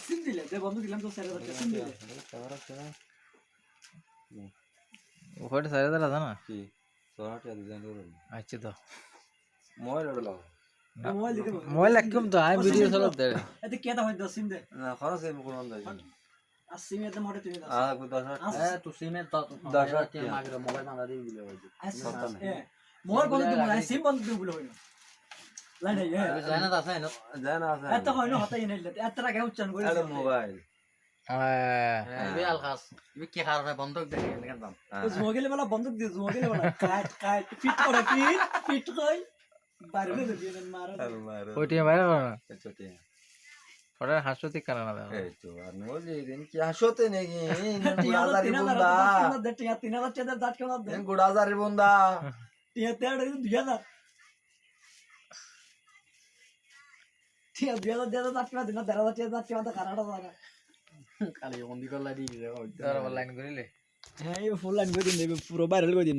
সিম দিলে যে বন্ধু দিলাম তো 4000 সিম দিলে ওটা 4000 আছে না কি 16 ডিজাইন করে আচ্ছা তো মোবাইল ওটা লাও মোবাইল দিকে মোবাইল একদম তো আই ভিডিও চালাত দে এতে কেটা হয় 10 সিম দে না খরচ এম কোন আন্দাজ আর সিম এতে মোটে তুমি দাও আ 10 এ তুই সিমে তো 10 টি মাগরে মোবাইল মাগা দিবি বলে হইছে মোর বন্ধু তুমি সিম বন্ধু দিও বলে হইলো লাইন হে জানা না আছে না জানা আছে এত হয় না হতাই নাই এত টাকা উচ্চারণ করে এটা মোবাইল বে আলখাস তুমি কি হার বন্ধক দেখে কেন দাম জুমগেলে वाला বন্ধক দিও জুমগেলে वाला কাট কাট ফিট করে ফিট কই বাইরে লই দিবেন মারো ওইটা বাইরে না ছোটে ওটা হাসতে কানা না এই তো আর নলি দিন কি আসতে নাকি গুড়াজারি 3000 বন্ধা 3000 টাকা দাঁত কেমন দে গুড়াজারি বন্ধা 2000 ঠিক আছে 2000 দাঁত কেমন দিন 13000 দাঁত কেমন কানাডা জায়গা খালি বন্দি করলা দিবি তোর লাইন করিলে হ্যাঁ এই ফুল লাইন করে দিন পুরো ভাইরাল করে দিন